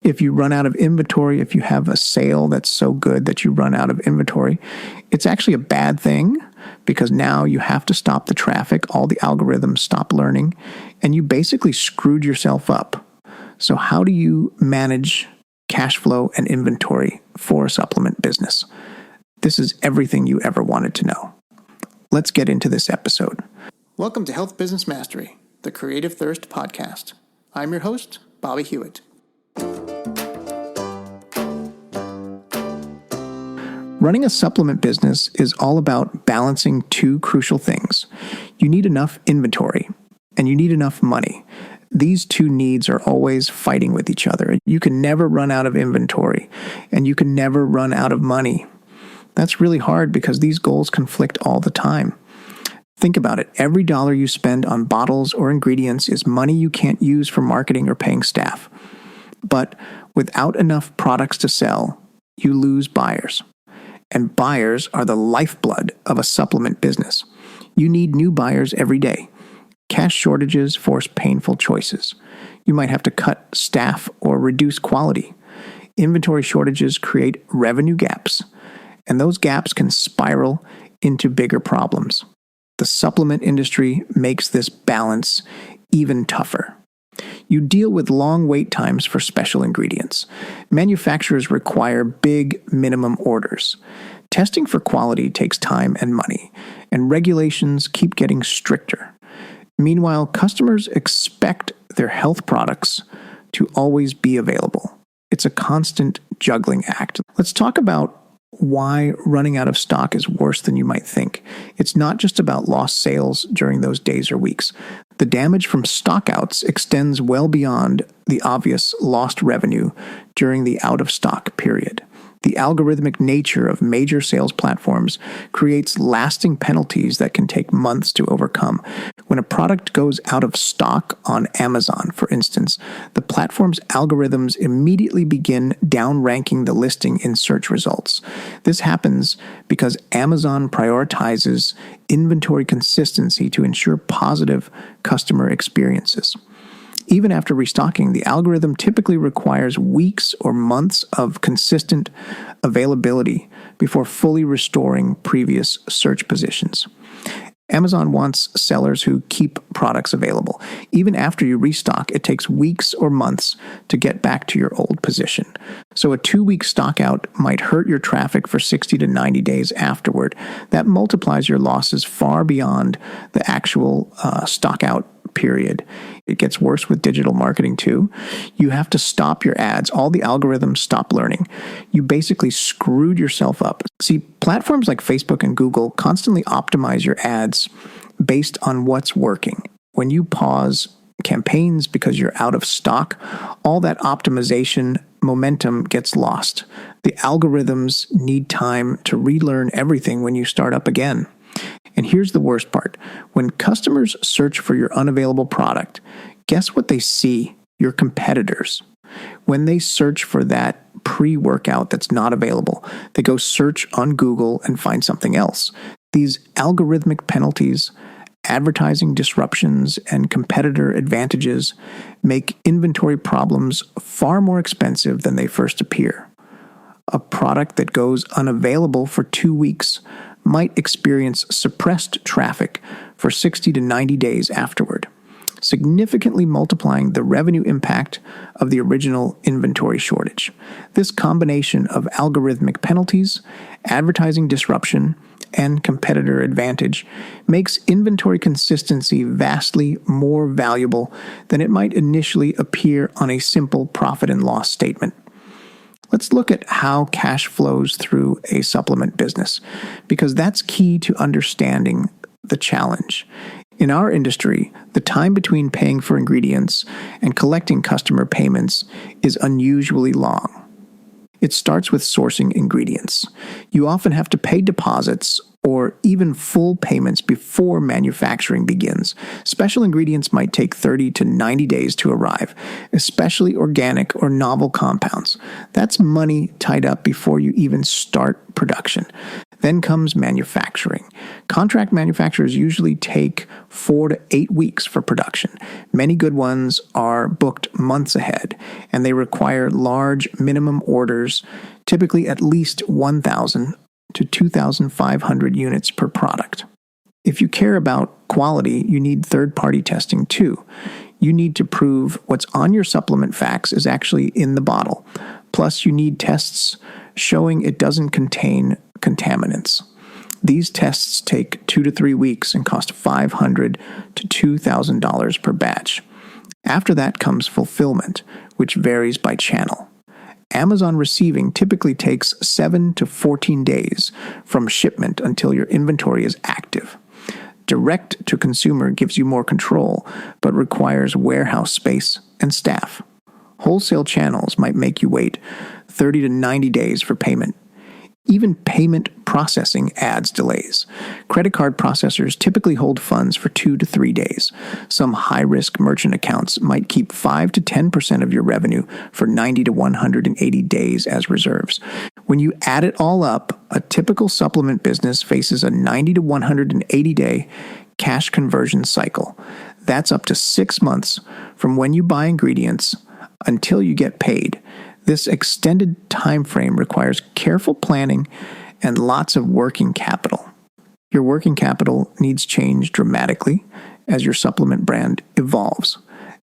If you run out of inventory, if you have a sale that's so good that you run out of inventory, it's actually a bad thing because now you have to stop the traffic, all the algorithms stop learning, and you basically screwed yourself up. So how do you manage cash flow and inventory for a supplement business? This is everything you ever wanted to know. Let's get into this episode. Welcome to Health Business Mastery, the Creative Thirst podcast. I'm your host, Bobby Hewitt. Running a supplement business is all about balancing two crucial things. You need enough inventory, and you need enough money. These two needs are always fighting with each other. You can never run out of inventory, and you can never run out of money. That's really hard because these goals conflict all the time. Think about it. Every dollar you spend on bottles or ingredients is money you can't use for marketing or paying staff. But without enough products to sell, you lose buyers. And buyers are the lifeblood of a supplement business. You need new buyers every day. Cash shortages force painful choices. You might have to cut staff or reduce quality. Inventory shortages create revenue gaps, and those gaps can spiral into bigger problems. The supplement industry makes this balance even tougher. You deal with long wait times for special ingredients. Manufacturers require big minimum orders. Testing for quality takes time and money, and regulations keep getting stricter. Meanwhile, customers expect their health products to always be available. It's a constant juggling act. Let's talk about why running out of stock is worse than you might think. It's not just about lost sales during those days or weeks. The damage from stockouts extends well beyond the obvious lost revenue during the out-of-stock period. The algorithmic nature of major sales platforms creates lasting penalties that can take months to overcome. When a product goes out of stock on Amazon, for instance, the platform's algorithms immediately begin downranking the listing in search results. This happens because Amazon prioritizes inventory consistency to ensure positive customer experiences. Even after restocking, the algorithm typically requires weeks or months of consistent availability before fully restoring previous search positions. Amazon wants sellers who keep products available. Even after you restock, it takes weeks or months to get back to your old position. So a 2-week stockout might hurt your traffic for 60 to 90 days afterward. That multiplies your losses far beyond the actual stockout period. It gets worse with digital marketing too. You have to stop your ads. All the algorithms stop learning. You basically screwed yourself up. See, platforms like Facebook and Google constantly optimize your ads based on what's working. When you pause campaigns because you're out of stock, all that optimization momentum gets lost. The algorithms need time to relearn everything when you start up again. And here's the worst part. When customers search for your unavailable product, guess what they see? Your competitors. When they search for that pre-workout that's not available, they go search on Google and find something else. These algorithmic penalties, advertising disruptions, and competitor advantages make inventory problems far more expensive than they first appear. A product that goes unavailable for 2 weeks might experience suppressed traffic for 60 to 90 days afterward, significantly multiplying the revenue impact of the original inventory shortage. This combination of algorithmic penalties, advertising disruption, and competitor advantage makes inventory consistency vastly more valuable than it might initially appear on a simple profit and loss statement. Let's look at how cash flows through a supplement business, because that's key to understanding the challenge. In our industry, the time between paying for ingredients and collecting customer payments is unusually long. It starts with sourcing ingredients. You often have to pay deposits or even full payments before manufacturing begins. Special ingredients might take 30 to 90 days to arrive, especially organic or novel compounds. That's money tied up before you even start production. Then comes manufacturing. Contract manufacturers usually take 4 to 8 weeks for production. Many good ones are booked months ahead, and they require large minimum orders, typically at least 1,000 to 2,500 units per product. If you care about quality, you need third-party testing too. You need to prove what's on your supplement facts is actually in the bottle. Plus, you need tests showing it doesn't contain contaminants. These tests take 2 to 3 weeks and cost $500 to $2,000 per batch. After that comes fulfillment, which varies by channel. Amazon receiving typically takes 7 to 14 days from shipment until your inventory is active. Direct to consumer gives you more control, but requires warehouse space and staff. Wholesale channels might make you wait 30 to 90 days for payment. Even payment processing adds delays. Credit card processors typically hold funds for 2 to 3 days. Some high-risk merchant accounts might keep 5 to 10% of your revenue for 90 to 180 days as reserves. When you add it all up, a typical supplement business faces a 90 to 180-day cash conversion cycle. That's up to 6 months from when you buy ingredients until you get paid. This extended time frame requires careful planning and lots of working capital. Your working capital needs change dramatically as your supplement brand evolves.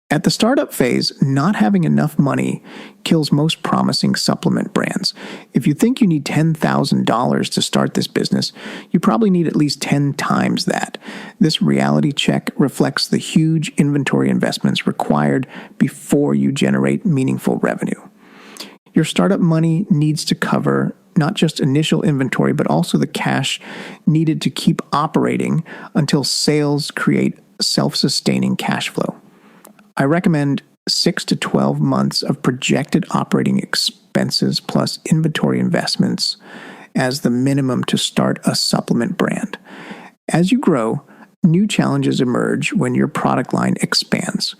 At the startup phase, not having enough money kills most promising supplement brands. If you think you need $10,000 to start this business, you probably need at least 10 times that. This reality check reflects the huge inventory investments required before you generate meaningful revenue. Your startup money needs to cover not just initial inventory, but also the cash needed to keep operating until sales create self-sustaining cash flow. I recommend 6 to 12 months of projected operating expenses plus inventory investments as the minimum to start a supplement brand. As you grow, new challenges emerge when your product line expands.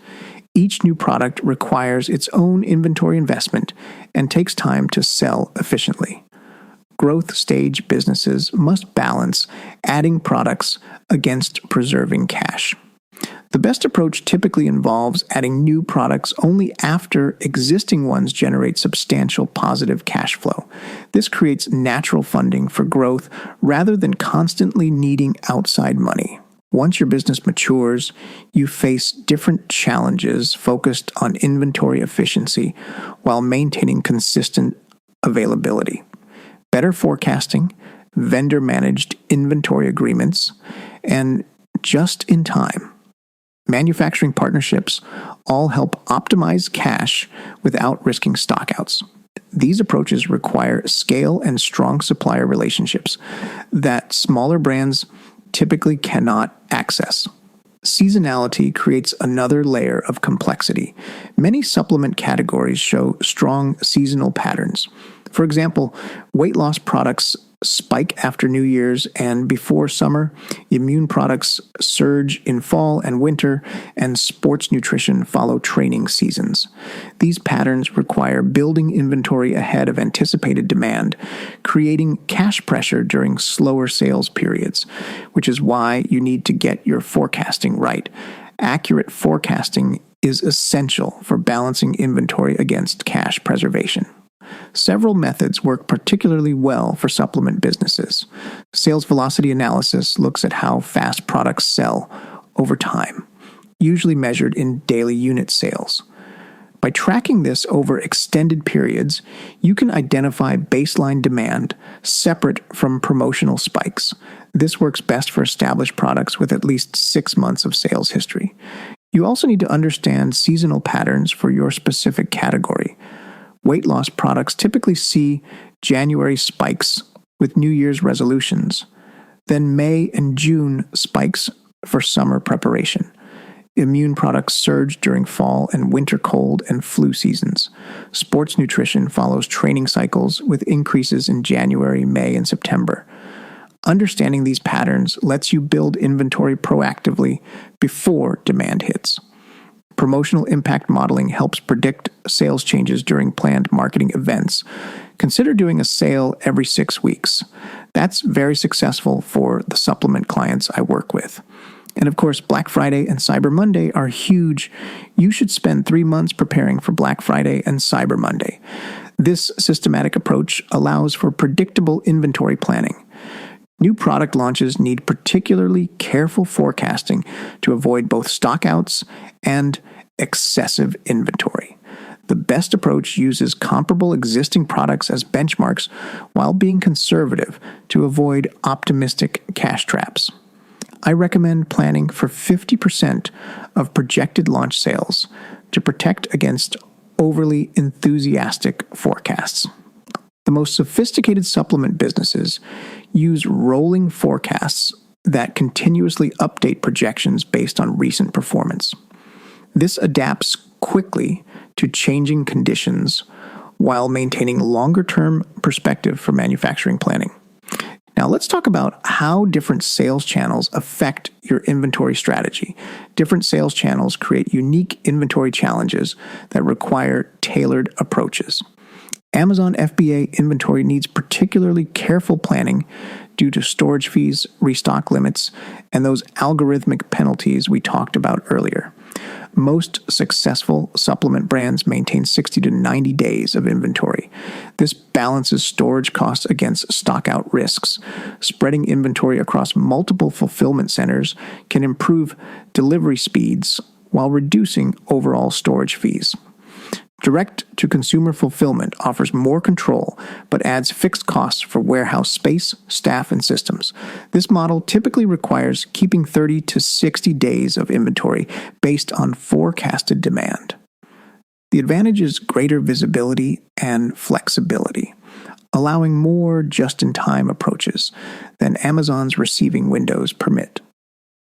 Each new product requires its own inventory investment and takes time to sell efficiently. Growth stage businesses must balance adding products against preserving cash. The best approach typically involves adding new products only after existing ones generate substantial positive cash flow. This creates natural funding for growth rather than constantly needing outside money. Once your business matures, you face different challenges focused on inventory efficiency while maintaining consistent availability. Better forecasting, vendor-managed inventory agreements, and just-in-time manufacturing partnerships all help optimize cash without risking stockouts. These approaches require scale and strong supplier relationships that smaller brands typically cannot access. Seasonality creates another layer of complexity. Many supplement categories show strong seasonal patterns. For example, weight loss products spike after New Year's and before summer, immune products surge in fall and winter, and sports nutrition follow training seasons. These patterns require building inventory ahead of anticipated demand, creating cash pressure during slower sales periods, which is why you need to get your forecasting right. Accurate forecasting is essential for balancing inventory against cash preservation. Several methods work particularly well for supplement businesses. Sales velocity analysis looks at how fast products sell over time, usually measured in daily unit sales. By tracking this over extended periods, you can identify baseline demand separate from promotional spikes. This works best for established products with at least 6 months of sales history. You also need to understand seasonal patterns for your specific category. Weight loss products typically see January spikes with New Year's resolutions, then May and June spikes for summer preparation. Immune products surge during fall and winter cold and flu seasons. Sports nutrition follows training cycles with increases in January, May, and September. Understanding these patterns lets you build inventory proactively before demand hits. Promotional impact modeling helps predict sales changes during planned marketing events. Consider doing a sale every 6 weeks. That's very successful for the supplement clients I work with. And of course, Black Friday and Cyber Monday are huge. You should spend 3 months preparing for Black Friday and Cyber Monday. This systematic approach allows for predictable inventory planning. New product launches need particularly careful forecasting to avoid both stockouts and excessive inventory. The best approach uses comparable existing products as benchmarks while being conservative to avoid optimistic cash traps. I recommend planning for 50% of projected launch sales to protect against overly enthusiastic forecasts. The most sophisticated supplement businesses use rolling forecasts that continuously update projections based on recent performance. This adapts quickly to changing conditions while maintaining longer-term perspective for manufacturing planning. Now let's talk about how different sales channels affect your inventory strategy. Different sales channels create unique inventory challenges that require tailored approaches. Amazon FBA inventory needs particularly careful planning due to storage fees, restock limits, and those algorithmic penalties we talked about earlier. Most successful supplement brands maintain 60 to 90 days of inventory. This balances storage costs against stockout risks. Spreading inventory across multiple fulfillment centers can improve delivery speeds while reducing overall storage fees. Direct-to-consumer fulfillment offers more control, but adds fixed costs for warehouse space, staff, and systems. This model typically requires keeping 30 to 60 days of inventory based on forecasted demand. The advantage is greater visibility and flexibility, allowing more just-in-time approaches than Amazon's receiving windows permit.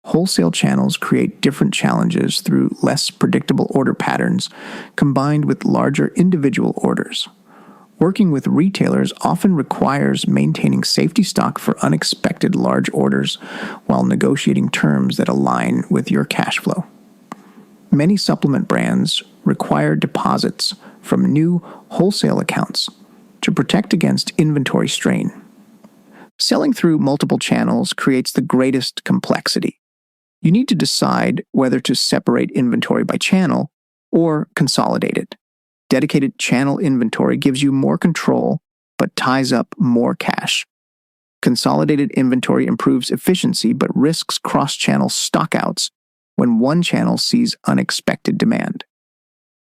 Wholesale channels create different challenges through less predictable order patterns combined with larger individual orders. Working with retailers often requires maintaining safety stock for unexpected large orders while negotiating terms that align with your cash flow. Many supplement brands require deposits from new wholesale accounts to protect against inventory strain. Selling through multiple channels creates the greatest complexity. You need to decide whether to separate inventory by channel or consolidate it. Dedicated channel inventory gives you more control but ties up more cash. Consolidated inventory improves efficiency but risks cross-channel stockouts when one channel sees unexpected demand.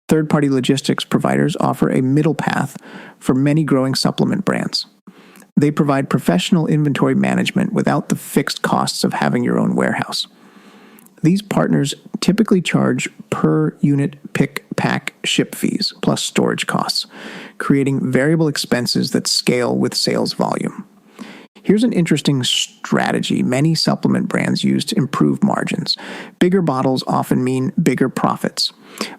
Third-party logistics providers offer a middle path for many growing supplement brands. They provide professional inventory management without the fixed costs of having your own warehouse. These partners typically charge per unit pick, pack, ship fees, plus storage costs, creating variable expenses that scale with sales volume. Here's an interesting strategy many supplement brands use to improve margins. Bigger bottles often mean bigger profits.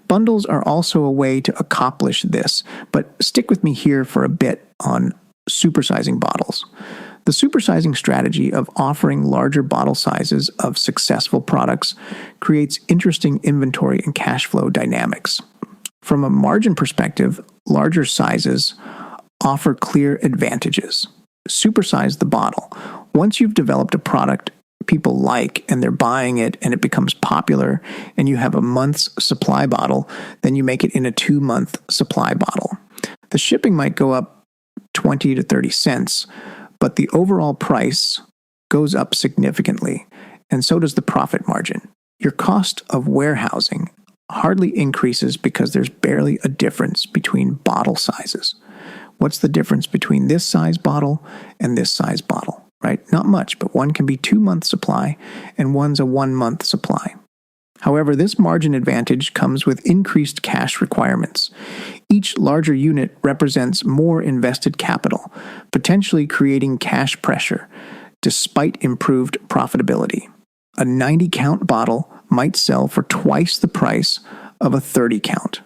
Bundles are also a way to accomplish this, but stick with me here for a bit on supersizing bottles. The supersizing strategy of offering larger bottle sizes of successful products creates interesting inventory and cash flow dynamics. From a margin perspective, larger sizes offer clear advantages. Supersize the bottle. Once you've developed a product people like and they're buying it and it becomes popular and you have a month's supply bottle, then you make it in a 2-month supply bottle. The shipping might go up 20 to 30 cents, but the overall price goes up significantly, and so does the profit margin. Your cost of warehousing hardly increases because there's barely a difference between bottle sizes. What's the difference between this size bottle and this size bottle, right? Not much, but one can be 2-month supply and one's a 1-month supply. However, this margin advantage comes with increased cash requirements. Each larger unit represents more invested capital, potentially creating cash pressure, despite improved profitability. A 90-count bottle might sell for twice the price of a 30-count,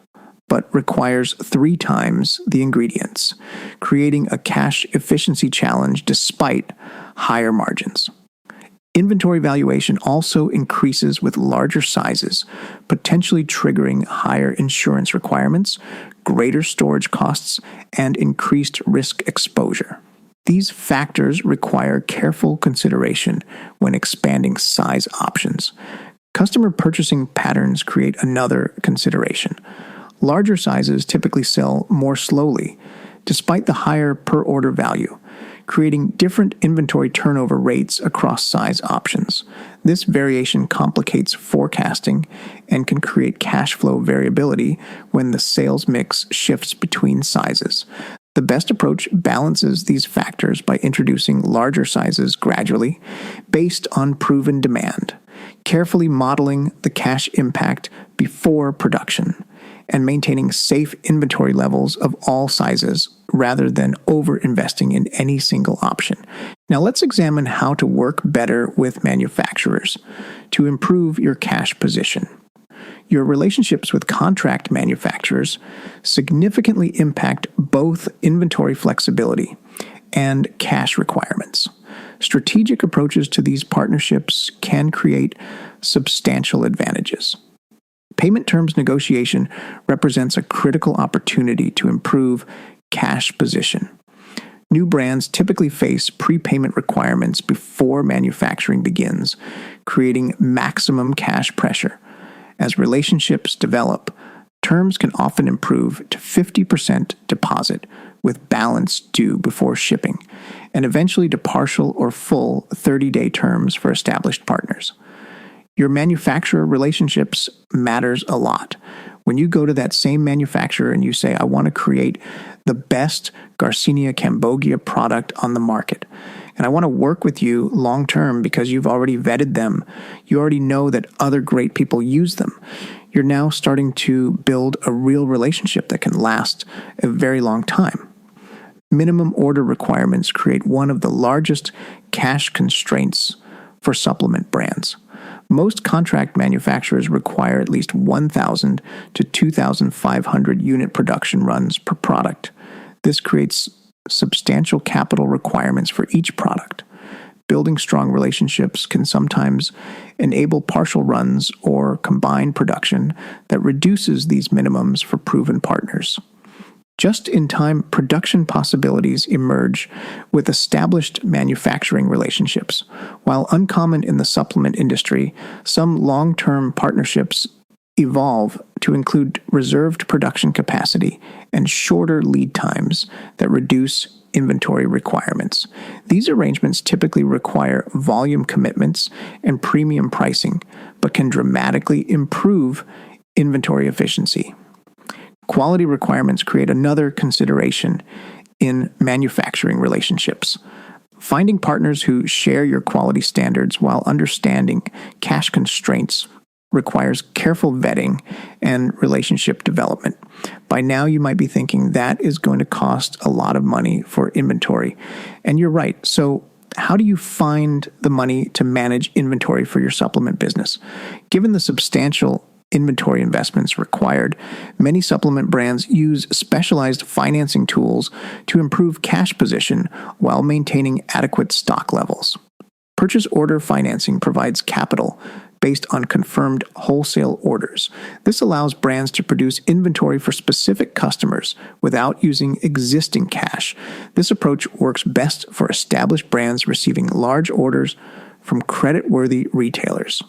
but requires 3 times the ingredients, creating a cash efficiency challenge despite higher margins. Inventory valuation also increases with larger sizes, potentially triggering higher insurance requirements, greater storage costs, and increased risk exposure. These factors require careful consideration when expanding size options. Customer purchasing patterns create another consideration. Larger sizes typically sell more slowly, despite the higher per-order value, creating different inventory turnover rates across size options. This variation complicates forecasting and can create cash flow variability when the sales mix shifts between sizes. The best approach balances these factors by introducing larger sizes gradually, based on proven demand, carefully modeling the cash impact before production, and maintaining safe inventory levels of all sizes rather than over-investing in any single option. Now let's examine how to work better with manufacturers to improve your cash position. Your relationships with contract manufacturers significantly impact both inventory flexibility and cash requirements. Strategic approaches to these partnerships can create substantial advantages. Payment terms negotiation represents a critical opportunity to improve cash position. New brands typically face prepayment requirements before manufacturing begins, creating maximum cash pressure. As relationships develop, terms can often improve to 50% deposit with balance due before shipping, and eventually to partial or full 30-day terms for established partners. Your manufacturer relationships matters a lot. When you go to that same manufacturer and you say, I want to create the best Garcinia Cambogia product on the market, and I want to work with you long term because you've already vetted them, you already know that other great people use them, you're now starting to build a real relationship that can last a very long time. Minimum order requirements create one of the largest cash constraints for supplement brands. Most contract manufacturers require at least 1,000 to 2,500 unit production runs per product. This creates substantial capital requirements for each product. Building strong relationships can sometimes enable partial runs or combined production that reduces these minimums for proven partners. Just-in-time production possibilities emerge with established manufacturing relationships. While uncommon in the supplement industry, some long-term partnerships evolve to include reserved production capacity and shorter lead times that reduce inventory requirements. These arrangements typically require volume commitments and premium pricing, but can dramatically improve inventory efficiency. Quality requirements create another consideration in manufacturing relationships. Finding partners who share your quality standards while understanding cash constraints requires careful vetting and relationship development. By now, you might be thinking that is going to cost a lot of money for inventory. And you're right. So how do you find the money to manage inventory for your supplement business? Given the substantial inventory investments required, many supplement brands use specialized financing tools to improve cash position while maintaining adequate stock levels. Purchase order financing provides capital based on confirmed wholesale orders. This allows brands to produce inventory for specific customers without using existing cash. This approach works best for established brands receiving large orders from credit-worthy retailers.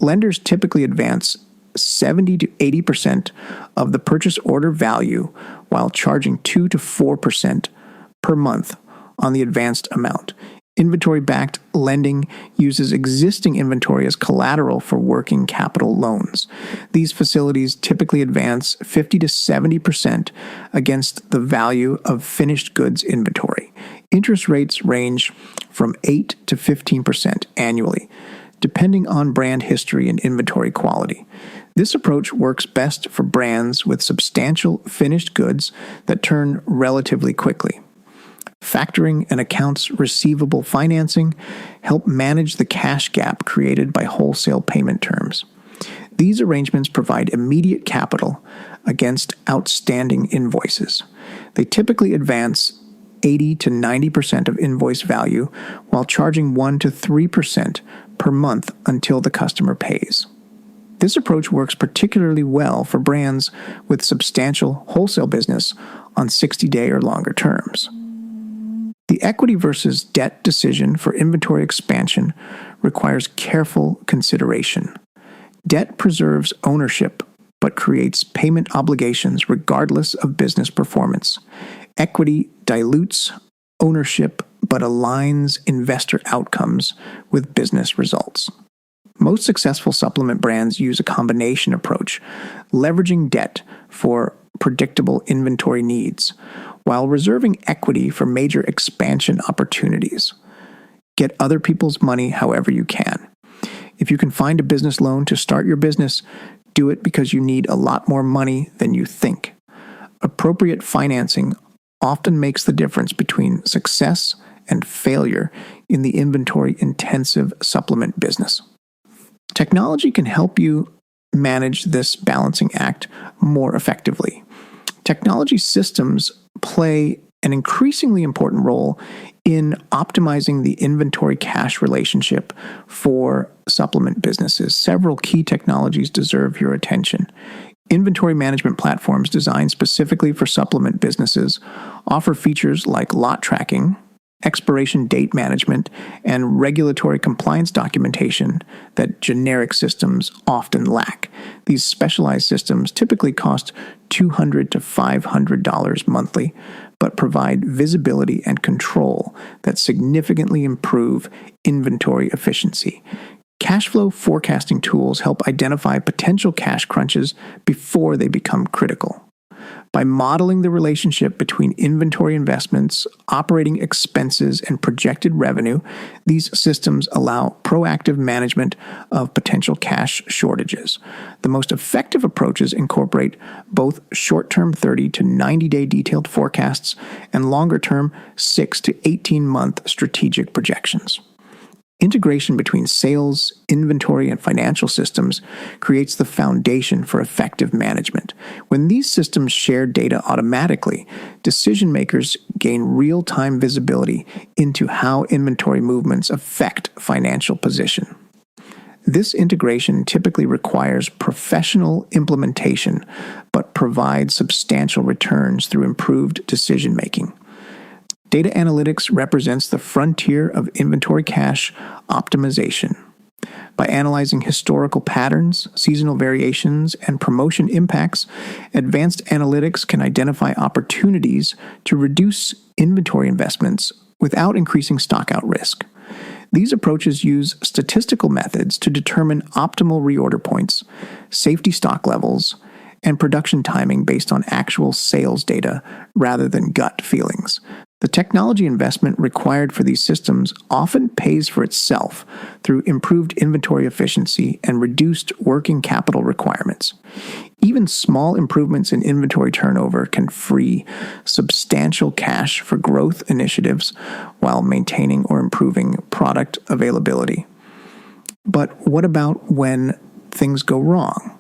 Lenders typically advance 70 to 80% of the purchase order value while charging 2 to 4% per month on the advanced amount. Inventory-backed lending uses existing inventory as collateral for working capital loans. These facilities typically advance 50 to 70% against the value of finished goods inventory. Interest rates range from 8 to 15% annually, depending on brand history and inventory quality. This approach works best for brands with substantial finished goods that turn relatively quickly. Factoring and accounts receivable financing help manage the cash gap created by wholesale payment terms. These arrangements provide immediate capital against outstanding invoices. They typically advance 80 to 90% of invoice value while charging 1 to 3% per month until the customer pays. This approach works particularly well for brands with substantial wholesale business on 60-day or longer terms. The equity versus debt decision for inventory expansion requires careful consideration. Debt preserves ownership, but creates payment obligations regardless of business performance. Equity dilutes ownership, but aligns investor outcomes with business results. Most successful supplement brands use a combination approach, leveraging debt for predictable inventory needs, while reserving equity for major expansion opportunities. Get other people's money however you can. If you can find a business loan to start your business, do it because you need a lot more money than you think. Appropriate financing often makes the difference between success and failure in the inventory-intensive supplement business. Technology can help you manage this balancing act more effectively. Technology systems play an increasingly important role in optimizing the inventory-cash relationship for supplement businesses. Several key technologies deserve your attention. Inventory management platforms designed specifically for supplement businesses offer features like lot tracking, expiration date management, and regulatory compliance documentation that generic systems often lack. These specialized systems typically cost $200 to $500 monthly, but provide visibility and control that significantly improve inventory efficiency. Cash flow forecasting tools help identify potential cash crunches before they become critical. By modeling the relationship between inventory investments, operating expenses, and projected revenue, these systems allow proactive management of potential cash shortages. The most effective approaches incorporate both short-term 30 to 90-day detailed forecasts and longer-term 6 to 18-month strategic projections. Integration between sales, inventory, and financial systems creates the foundation for effective management. When these systems share data automatically, decision makers gain real-time visibility into how inventory movements affect financial position. This integration typically requires professional implementation, but provides substantial returns through improved decision-making. Data analytics represents the frontier of inventory cash optimization. By analyzing historical patterns, seasonal variations, and promotion impacts, advanced analytics can identify opportunities to reduce inventory investments without increasing stockout risk. These approaches use statistical methods to determine optimal reorder points, safety stock levels, and production timing based on actual sales data rather than gut feelings. The technology investment required for these systems often pays for itself through improved inventory efficiency and reduced working capital requirements. Even small improvements in inventory turnover can free substantial cash for growth initiatives while maintaining or improving product availability. But what about when things go wrong?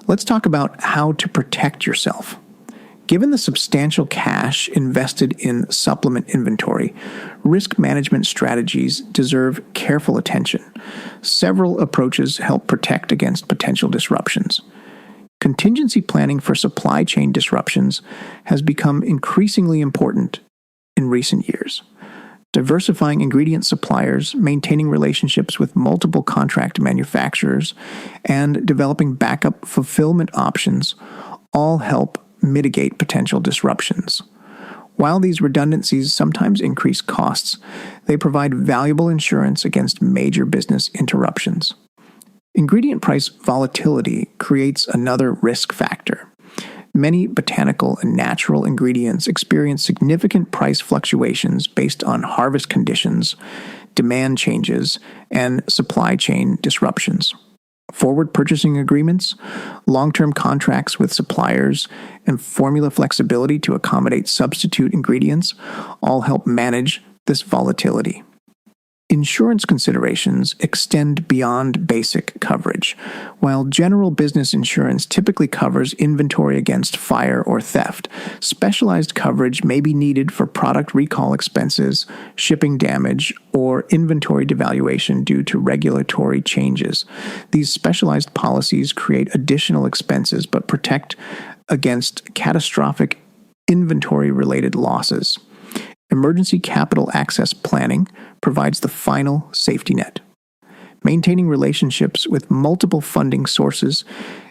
Let's talk about how to protect yourself. Given the substantial cash invested in supplement inventory, risk management strategies deserve careful attention. Several approaches help protect against potential disruptions. Contingency planning for supply chain disruptions has become increasingly important in recent years. Diversifying ingredient suppliers, maintaining relationships with multiple contract manufacturers, and developing backup fulfillment options all help mitigate potential disruptions. While these redundancies sometimes increase costs, they provide valuable insurance against major business interruptions. Ingredient price volatility creates another risk factor. Many botanical and natural ingredients experience significant price fluctuations based on harvest conditions, demand changes, and supply chain disruptions. Forward purchasing agreements, long-term contracts with suppliers, and formula flexibility to accommodate substitute ingredients all help manage this volatility. Insurance considerations extend beyond basic coverage. While general business insurance typically covers inventory against fire or theft, specialized coverage may be needed for product recall expenses, shipping damage, or inventory devaluation due to regulatory changes. These specialized policies create additional expenses but protect against catastrophic inventory-related losses. Emergency capital access planning provides the final safety net. Maintaining relationships with multiple funding sources,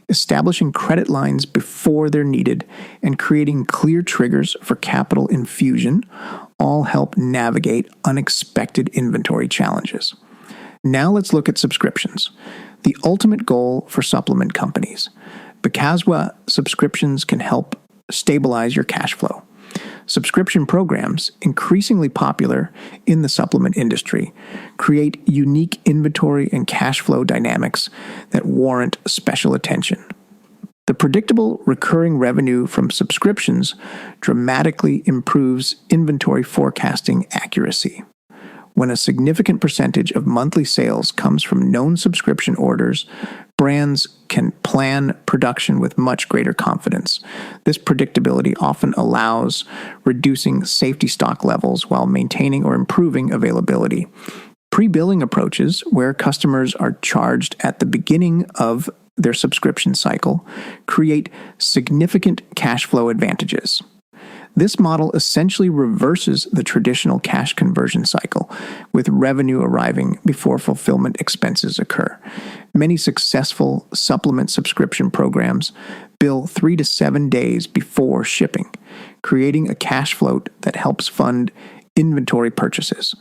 establishing credit lines before they're needed, and creating clear triggers for capital infusion all help navigate unexpected inventory challenges. Now let's look at subscriptions, the ultimate goal for supplement companies. Becaswa subscriptions can help stabilize your cash flow. Subscription programs, increasingly popular in the supplement industry, create unique inventory and cash flow dynamics that warrant special attention. The predictable recurring revenue from subscriptions dramatically improves inventory forecasting accuracy. When a significant percentage of monthly sales comes from known subscription orders, brands can plan production with much greater confidence. This predictability often allows reducing safety stock levels while maintaining or improving availability. Pre-billing approaches, where customers are charged at the beginning of their subscription cycle, create significant cash flow advantages. This model essentially reverses the traditional cash conversion cycle, with revenue arriving before fulfillment expenses occur. Many successful supplement subscription programs bill 3 to 7 days before shipping, creating a cash float that helps fund inventory purchases.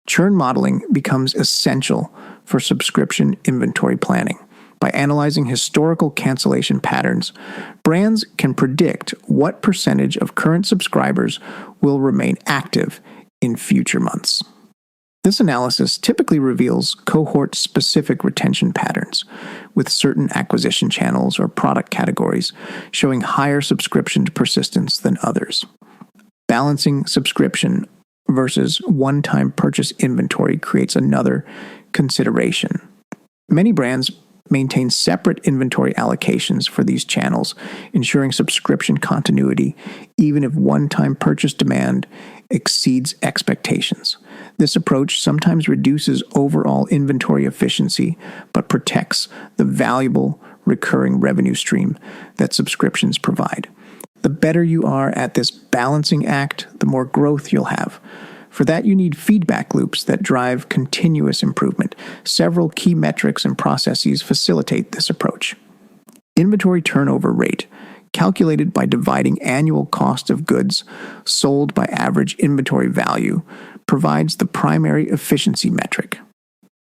Churn modeling becomes essential for subscription inventory planning. By analyzing historical cancellation patterns, brands can predict what percentage of current subscribers will remain active in future months. This analysis typically reveals cohort-specific retention patterns, with certain acquisition channels or product categories showing higher subscription persistence than others. Balancing subscription versus one-time purchase inventory creates another consideration. Many brands maintain separate inventory allocations for these channels, ensuring subscription continuity even if one-time purchase demand exceeds expectations. This approach sometimes reduces overall inventory efficiency, but protects the valuable recurring revenue stream that subscriptions provide. The better you are at this balancing act, the more growth you'll have. For that, you need feedback loops that drive continuous improvement. Several key metrics and processes facilitate this approach. Inventory turnover rate, calculated by dividing annual cost of goods sold by average inventory value, provides the primary efficiency metric.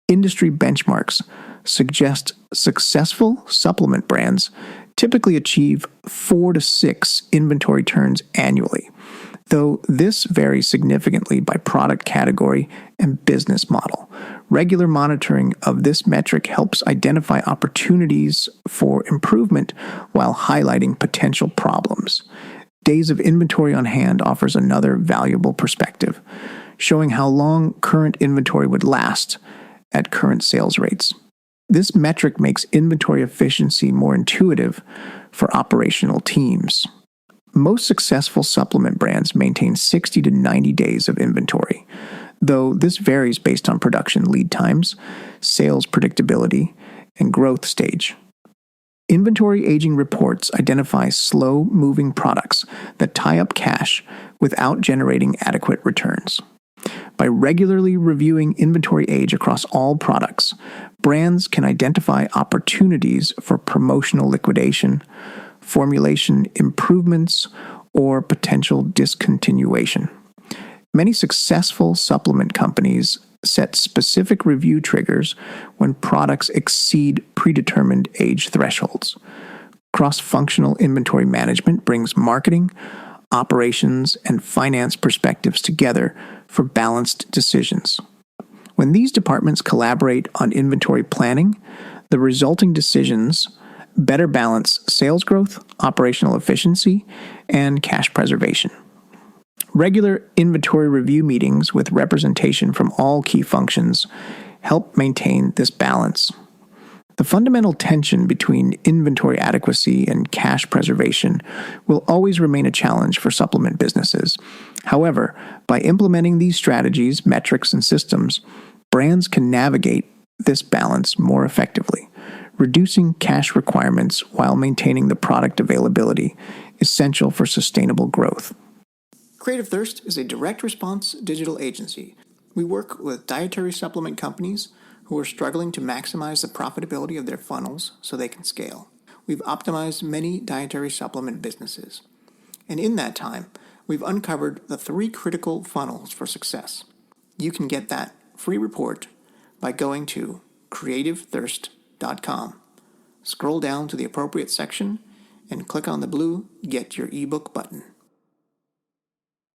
Industry benchmarks suggest successful supplement brands typically achieve 4 to 6 inventory turns annually, though this varies significantly by product category and business model. Regular monitoring of this metric helps identify opportunities for improvement while highlighting potential problems. Days of inventory on hand offers another valuable perspective, showing how long current inventory would last at current sales rates. This metric makes inventory efficiency more intuitive for operational teams. Most successful supplement brands maintain 60 to 90 days of inventory, though this varies based on production lead times, sales predictability, and growth stage. Inventory aging reports identify slow-moving products that tie up cash without generating adequate returns. By regularly reviewing inventory age across all products, brands can identify opportunities for promotional liquidation, formulation improvements, or potential discontinuation. Many successful supplement companies set specific review triggers when products exceed predetermined age thresholds. Cross-functional inventory management brings marketing, operations, and finance perspectives together for balanced decisions. When these departments collaborate on inventory planning, the resulting decisions better balance sales growth, operational efficiency, and cash preservation. Regular inventory review meetings with representation from all key functions help maintain this balance. The fundamental tension between inventory adequacy and cash preservation will always remain a challenge for supplement businesses. However, by implementing these strategies, metrics, and systems, brands can navigate this balance more effectively, reducing cash requirements while maintaining the product availability essential for sustainable growth. Creative Thirst is a direct response digital agency. We work with dietary supplement companies who are struggling to maximize the profitability of their funnels so they can scale. We've optimized many dietary supplement businesses. And in that time, we've uncovered the 3 critical funnels for success. You can get that free report by going to creativethirst.com. Scroll down to the appropriate section and click on the blue Get Your ebook button.